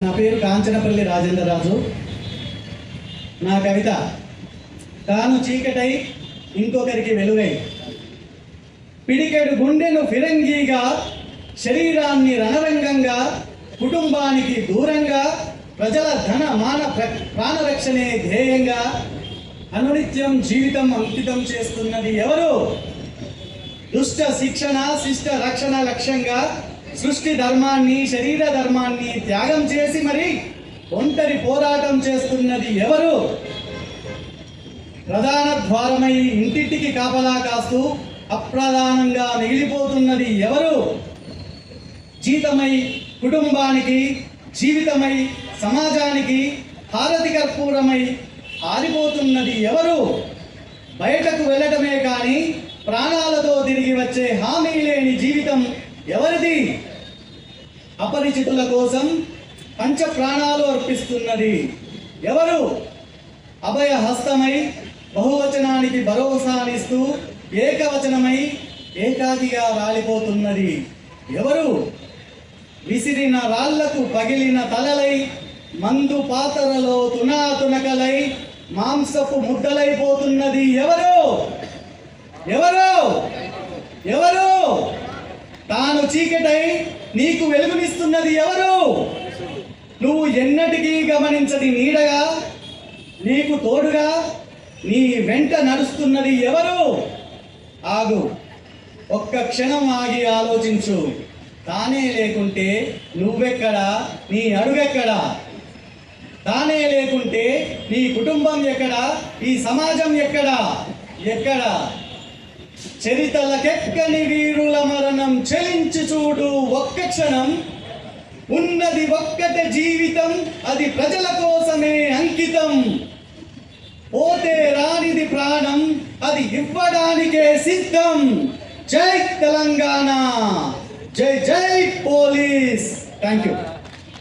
నా పేరు కాంచనపల్లి రాజేంద్రరాజు. నా కవిత తాను చీకటై ఇంకొకరికి వెలుగై, పిడికెడు గుండెను ఫిరంగీగా, శరీరాన్ని రణరంగంగా, కుటుంబానికి దూరంగా, ప్రజల ధన మాన ప్రాణరక్షణే ధ్యేయంగా అనునిత్యం జీవితం అంకితం చేస్తున్నది ఎవరు? దుష్ట శిక్షణ శిష్ట రక్షణ లక్ష్యంగా సృష్టి ధర్మాన్ని శరీర ధర్మాన్ని త్యాగం చేసి మరి ఒంటరి పోరాటం చేస్తున్నది ఎవరు? ప్రధాన ద్వారమై ఇంటింటికి కాపలా కాస్తూ అప్రధానంగా మిగిలిపోతున్నది ఎవరు? జీతమై కుటుంబానికి, జీవితమై సమాజానికి హారతి కర్పూరమై ఆరిపోతున్నది ఎవరు? బయటకు వెళ్ళటమే కానీ ప్రాణాలతో తిరిగి వచ్చే హామీ లేని జీవితం ఎవరిది? అపరిచితుల కోసం పంచ ప్రాణాలు అర్పిస్తున్నది ఎవరు? అభయ హస్తమై బహువచనానికి భరోసానిస్తూ ఏకవచనమై ఏకాకిగా రాలిపోతున్నది ఎవరు? విసిరిన రాళ్లకు పగిలిన తలలై, మందు పాతరలో తునాతునకలై మాంసపు ముద్దలైపోతున్నది ఎవరు? ఎవరు? ఎవరు? తాను చీకటై నీకు వెలుగునిస్తున్నది ఎవరు? నువ్వు ఎన్నటికీ గమనించని నీడగా, నీకు తోడుగా, నీ వెంట నడుస్తున్నది ఎవరు? ఆగు, ఒక్క క్షణం ఆగి ఆలోచించు. తానే లేకుంటే నువ్వెక్కడా, నీ అడుగెక్కడా? తానే లేకుంటే నీ కుటుంబం ఎక్కడా, ఈ సమాజం ఎక్కడా? ఎక్కడా? చరితలకెక్కని వీరుల మరణం చెలించి చూడు ఒక్క క్షణం. ఉన్నది ఒక్కటే జీవితం, అది ప్రజల కోసమే అంకితం. పోతే రానిది ప్రాణం, అది ఇవ్వడానికే సిద్ధం. జై తెలంగాణ, జై జై పోలీస్. Thank you.